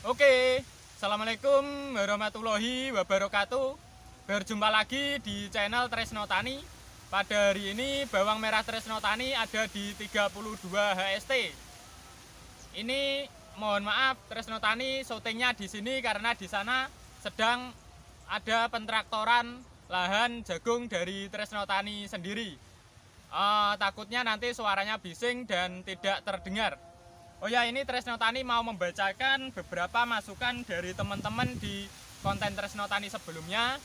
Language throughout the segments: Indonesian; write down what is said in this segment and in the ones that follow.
Oke, assalamualaikum warahmatullahi wabarakatuh. Berjumpa lagi di channel Tresno Tani. Pada hari ini bawang merah Tresno Tani ada di 32 HST. Ini mohon maaf Tresno Tani syutingnya di sini karena di sana sedang ada pentraktoran lahan jagung dari Tresno Tani sendiri. Takutnya nanti suaranya bising dan tidak terdengar. Oh ya, ini Tresno Tani mau membacakan beberapa masukan dari teman-teman di konten Tresno Tani sebelumnya.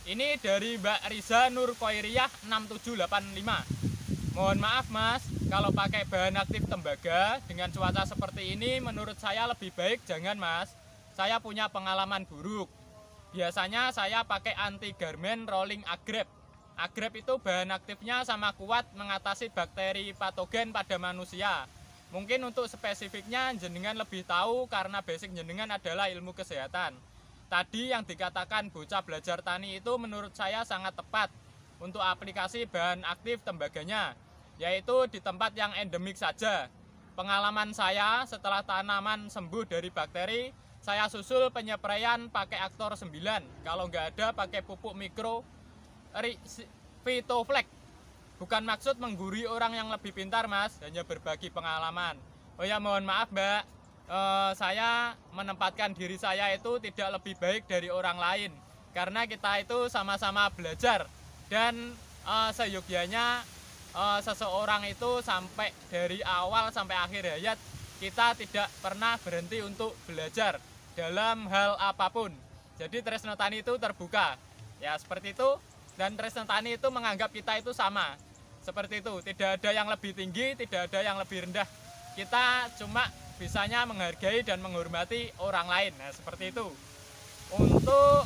Ini dari Mbak Riza Nur Koiriyah 6785. Mohon maaf Mas, kalau pakai bahan aktif tembaga dengan cuaca seperti ini menurut saya lebih baik jangan Mas. Saya punya pengalaman buruk. Biasanya saya pakai anti garmen rolling agrep. Agrep itu bahan aktifnya sama kuat mengatasi bakteri patogen pada manusia. Mungkin untuk spesifiknya jenengan lebih tahu karena basic jenengan adalah ilmu kesehatan. Tadi yang dikatakan bocah belajar tani itu menurut saya sangat tepat untuk aplikasi bahan aktif tembaganya, yaitu di tempat yang endemik saja. Pengalaman saya setelah tanaman sembuh dari bakteri, saya susul penyepraian pakai Aktor 9. Kalau nggak ada pakai pupuk mikro Vitoflex. Bukan maksud menggurui orang yang lebih pintar Mas, hanya berbagi pengalaman. Oh ya, mohon maaf Mbak, saya menempatkan diri saya itu tidak lebih baik dari orang lain. Karena kita itu sama-sama belajar. Dan seyogyanya seseorang itu sampai dari awal sampai akhir hayat, kita tidak pernah berhenti untuk belajar dalam hal apapun. Jadi Tresno Tani itu terbuka. Ya seperti itu, dan Tresno Tani itu menganggap kita itu sama. Seperti itu, tidak ada yang lebih tinggi, tidak ada yang lebih rendah. Kita cuma bisanya menghargai dan menghormati orang lain. Nah, seperti itu. Untuk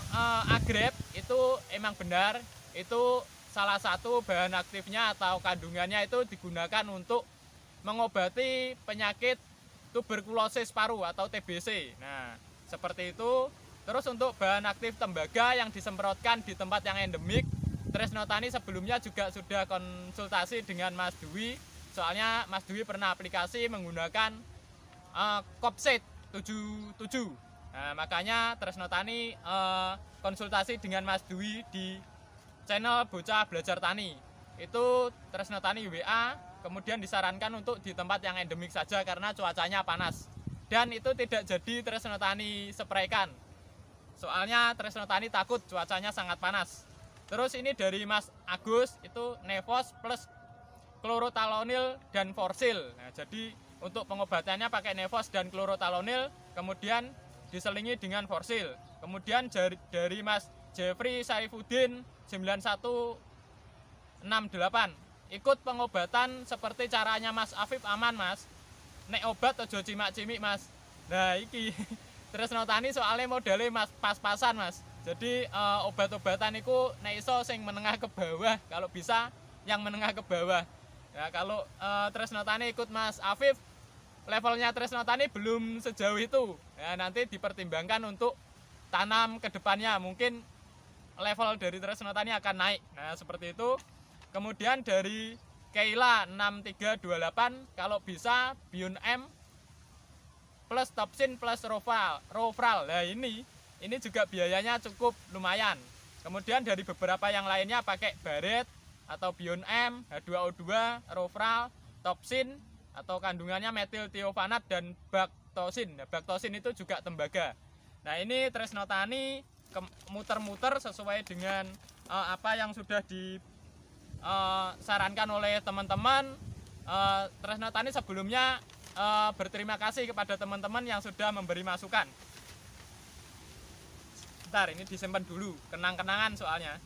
agrep itu emang benar, itu salah satu bahan aktifnya atau kandungannya itu digunakan untuk mengobati penyakit tuberkulosis paru atau TBC. Nah, seperti itu. Terus untuk bahan aktif tembaga yang disemprotkan di tempat yang endemik, Tresno Tani sebelumnya juga sudah konsultasi dengan Mas Dwi. Soalnya Mas Dwi pernah aplikasi menggunakan Kopset 77. Nah, makanya Tresno Tani konsultasi dengan Mas Dwi di channel Bocah Belajar Tani. Itu Tresno Tani WA, kemudian disarankan untuk di tempat yang endemik saja karena cuacanya panas. Dan itu tidak jadi Tresno Tani spraykan. Soalnya Tresno Tani takut cuacanya sangat panas. Terus ini dari Mas Agus, itu Nevos plus klorotalonil dan Forsil. Nah, jadi untuk pengobatannya pakai Nevos dan klorotalonil, kemudian diselingi dengan Forsil. Kemudian dari Mas Jeffrey Sarifuddin 9168, ikut pengobatan seperti caranya Mas Afif aman Mas. Nek obat ojo cimak-cimik Mas. Nah iki Tresno Tani soalnya modelnya Mas pas-pasan Mas. Jadi obat-obatan itu nek iso sing menengah ke bawah, kalau bisa yang menengah ke bawah. Ya, kalau Tresno Tani ikut Mas Afif, levelnya Tresno Tani belum sejauh itu. Ya, nanti dipertimbangkan untuk tanam ke depannya, mungkin level dari Tresno Tani akan naik. Nah, seperti itu. Kemudian dari Keila 6328, kalau bisa Bion M plus Topsin plus Rofral. Nah, ini juga biayanya cukup lumayan. Kemudian dari beberapa yang lainnya pakai Baret atau Bion M, H2O2, Rofral, Topsin atau kandungannya metil thiofanat dan baktosin. Nah, baktosin itu juga tembaga. Nah, ini Tresno Tani muter-muter sesuai dengan apa yang sudah disarankan oleh teman-teman. Tresno Tani sebelumnya berterima kasih kepada teman-teman yang sudah memberi masukan. Bentar, ini disimpan dulu, kenang-kenangan soalnya.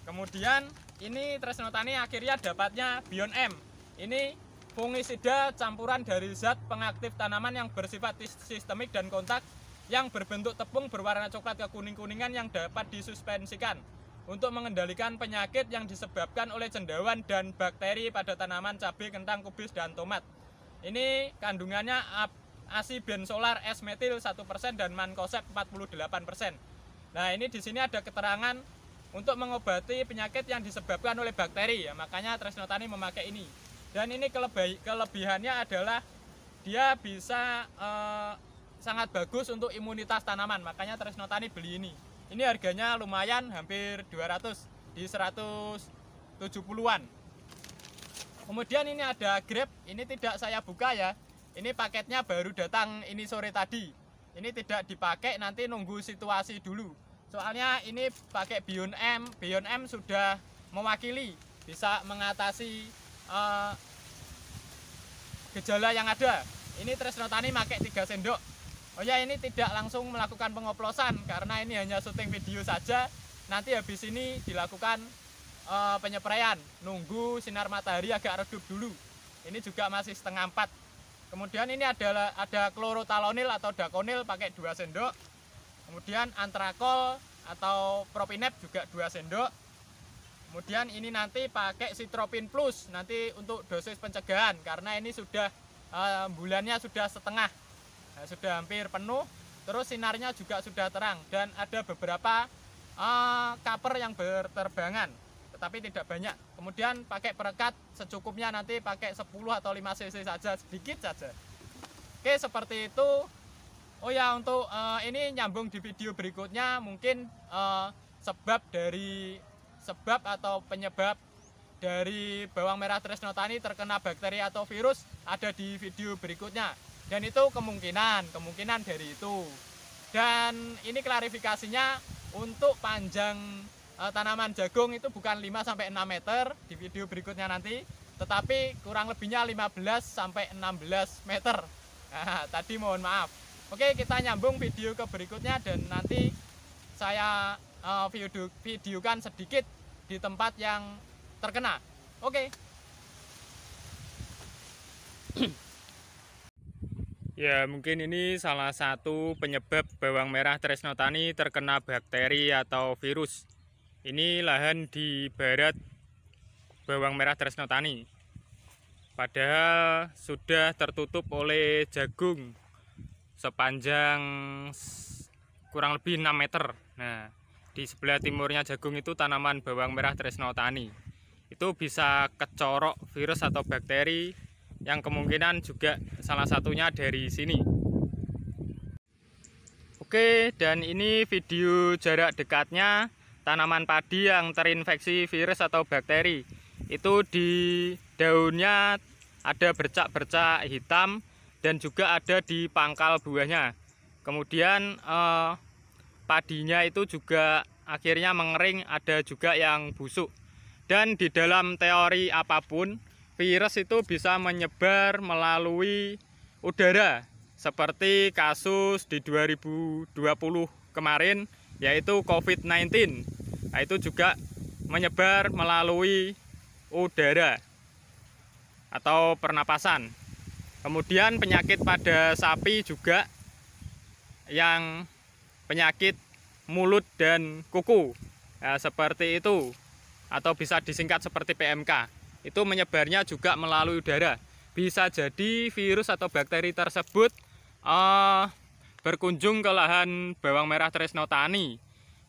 Kemudian ini Tresno Tani akhirnya dapatnya Bion M. Ini fungisida campuran dari zat pengaktif tanaman yang bersifat sistemik dan kontak, yang berbentuk tepung berwarna coklat kekuning-kuningan yang dapat disuspensikan untuk mengendalikan penyakit yang disebabkan oleh cendawan dan bakteri pada tanaman cabai, kentang, kubis, dan tomat. Ini kandungannya asibenzolar S-metil 1% dan mankoseb 48%. Nah, ini di sini ada keterangan untuk mengobati penyakit yang disebabkan oleh bakteri ya, makanya Tresno Tani memakai ini. Dan ini kelebihannya adalah dia bisa sangat bagus untuk imunitas tanaman, makanya Tresno Tani beli ini. Ini harganya lumayan, hampir 200, di 170-an. Kemudian ini ada grab, ini tidak saya buka ya. Ini paketnya baru datang ini sore tadi. Ini tidak dipakai, nanti nunggu situasi dulu. Soalnya ini pakai Beyond M. Beyond M sudah mewakili, bisa mengatasi gejala yang ada. Ini Tresno Tani pakai 3 sendok. Oh ya, ini tidak langsung melakukan pengoplosan karena ini hanya syuting video saja. Nanti habis ini dilakukan penyepraian, nunggu sinar matahari agak redup dulu. Ini juga masih setengah 4. Kemudian ini ada klorotalonil atau dakonil pakai 2 sendok. Kemudian antrakol atau propinep juga 2 sendok. Kemudian ini nanti pakai Citropin Plus nanti untuk dosis pencegahan karena ini sudah bulannya sudah setengah, sudah hampir penuh. Terus sinarnya juga sudah terang dan ada beberapa kaper yang berterbangan, tetapi tidak banyak. Kemudian pakai perekat secukupnya, nanti pakai 10 atau 5 cc saja, sedikit saja. Oke, seperti itu. Oh ya, untuk ini nyambung di video berikutnya, mungkin sebab atau penyebab dari bawang merah Tresno Tani terkena bakteri atau virus ada di video berikutnya. Dan itu kemungkinan dari itu. Dan ini klarifikasinya untuk panjang tanaman jagung itu bukan 5-6 meter di video berikutnya nanti, tetapi kurang lebihnya 15-16 meter. Nah, tadi mohon maaf. Oke, kita nyambung video ke berikutnya dan nanti saya videokan sedikit di tempat yang terkena. Oke. Ya, mungkin ini salah satu penyebab bawang merah Tresno Tani terkena bakteri atau virus. Ini lahan di barat bawang merah Tresno Tani. Padahal sudah tertutup oleh jagung sepanjang kurang lebih 6 meter. Nah, di sebelah timurnya jagung itu tanaman bawang merah Tresno Tani. Itu bisa kecorok virus atau bakteri yang kemungkinan juga salah satunya dari sini. Oke, dan ini video jarak dekatnya tanaman padi yang terinfeksi virus atau bakteri. Itu di daunnya ada bercak-bercak hitam dan juga ada di pangkal buahnya. Kemudian padinya itu juga akhirnya mengering, ada juga yang busuk. Dan di dalam teori apapun, virus itu bisa menyebar melalui udara, seperti kasus di 2020 kemarin, yaitu COVID-19. Nah, itu juga menyebar melalui udara atau pernapasan. Kemudian penyakit pada sapi juga, yang penyakit mulut dan kuku, ya, seperti itu, atau bisa disingkat seperti PMK. Itu menyebarnya juga melalui udara. Bisa jadi virus atau bakteri tersebut berkunjung ke lahan bawang merah Tresno Tani.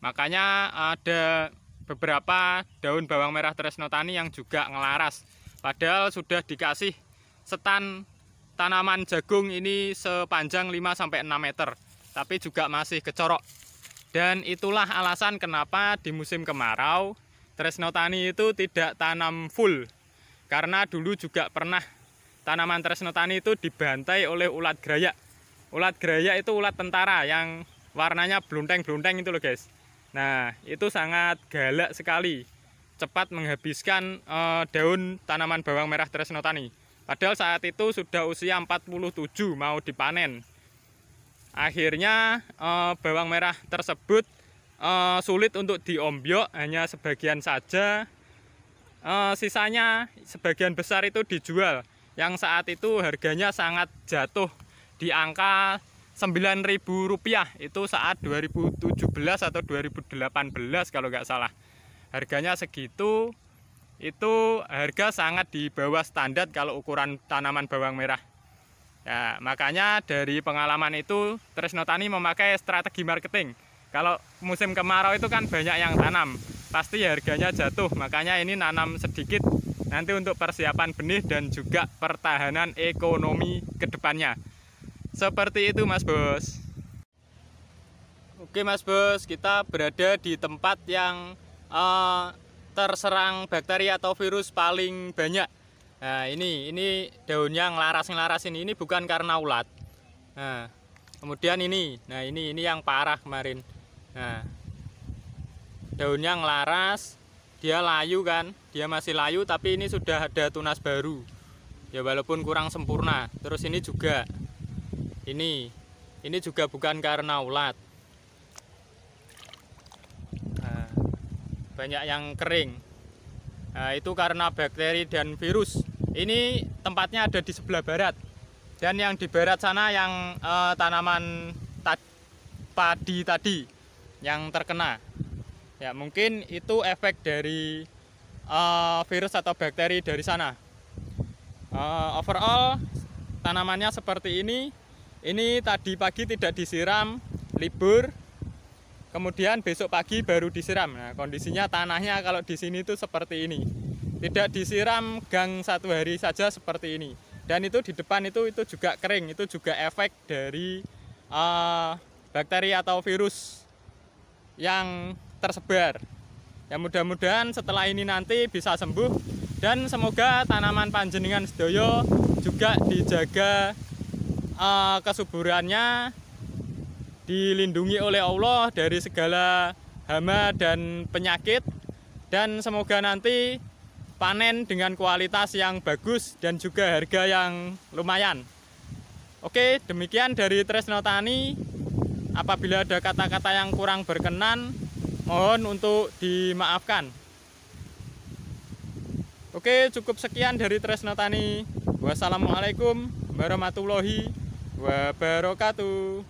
Makanya ada beberapa daun bawang merah Tresno Tani yang juga ngelaras. Padahal sudah dikasih setan tanaman jagung ini sepanjang 5-6 meter, tapi juga masih kecorok. Dan itulah alasan kenapa di musim kemarau Tresno Tani itu tidak tanam full. Karena dulu juga pernah tanaman Tresno Tani itu dibantai oleh ulat gerayak. Ulat gerayak itu ulat tentara yang warnanya blunteng-blunteng itu loh guys. Nah, itu sangat galak sekali. Cepat menghabiskan daun tanaman bawang merah Tresno Tani. Padahal saat itu sudah usia 47 mau dipanen. Akhirnya bawang merah tersebut sulit untuk diombyok, hanya sebagian saja. Sisanya sebagian besar itu dijual, yang saat itu harganya sangat jatuh di angka Rp9.000. Itu saat 2017 atau 2018 kalau nggak salah. Harganya segitu. Itu harga sangat di bawah standar kalau ukuran tanaman bawang merah. Ya, makanya dari pengalaman itu Tresno Tani memakai strategi marketing. Kalau musim kemarau itu kan banyak yang tanam, pasti harganya jatuh. Makanya ini nanam sedikit nanti untuk persiapan benih dan juga pertahanan ekonomi ke depannya. Seperti itu Mas Bos. Oke Mas Bos, kita berada di tempat yang terserang bakteri atau virus paling banyak. Nah ini daunnya ngelaras ini bukan karena ulat. Nah kemudian ini yang parah kemarin. Nah daunnya ngelaras, dia layu kan, dia masih layu tapi ini sudah ada tunas baru. Ya walaupun kurang sempurna. Terus ini juga, ini juga bukan karena ulat. Nah, banyak yang kering. Nah, itu karena bakteri dan virus. Ini tempatnya ada di sebelah barat. Dan yang di barat sana yang tanaman padi tadi yang terkena. Ya, mungkin itu efek dari virus atau bakteri dari sana. Overall tanamannya seperti ini. Ini tadi pagi tidak disiram, libur. Kemudian besok pagi baru disiram. Nah, kondisinya tanahnya kalau di sini itu seperti ini. Tidak disiram gang 1 hari saja seperti ini. Dan itu di depan itu juga kering. Itu juga efek dari bakteri atau virus yang tersebar. Ya mudah-mudahan setelah ini nanti bisa sembuh. Dan semoga tanaman panjenengan sedoyo juga dijaga kesuburannya, dilindungi oleh Allah dari segala hama dan penyakit, dan semoga nanti panen dengan kualitas yang bagus dan juga harga yang lumayan. Oke, demikian dari Tresno Tani. Apabila ada kata-kata yang kurang berkenan, mohon untuk dimaafkan. Oke, cukup sekian dari Tresno Tani. Wassalamualaikum warahmatullahi wabarakatuh.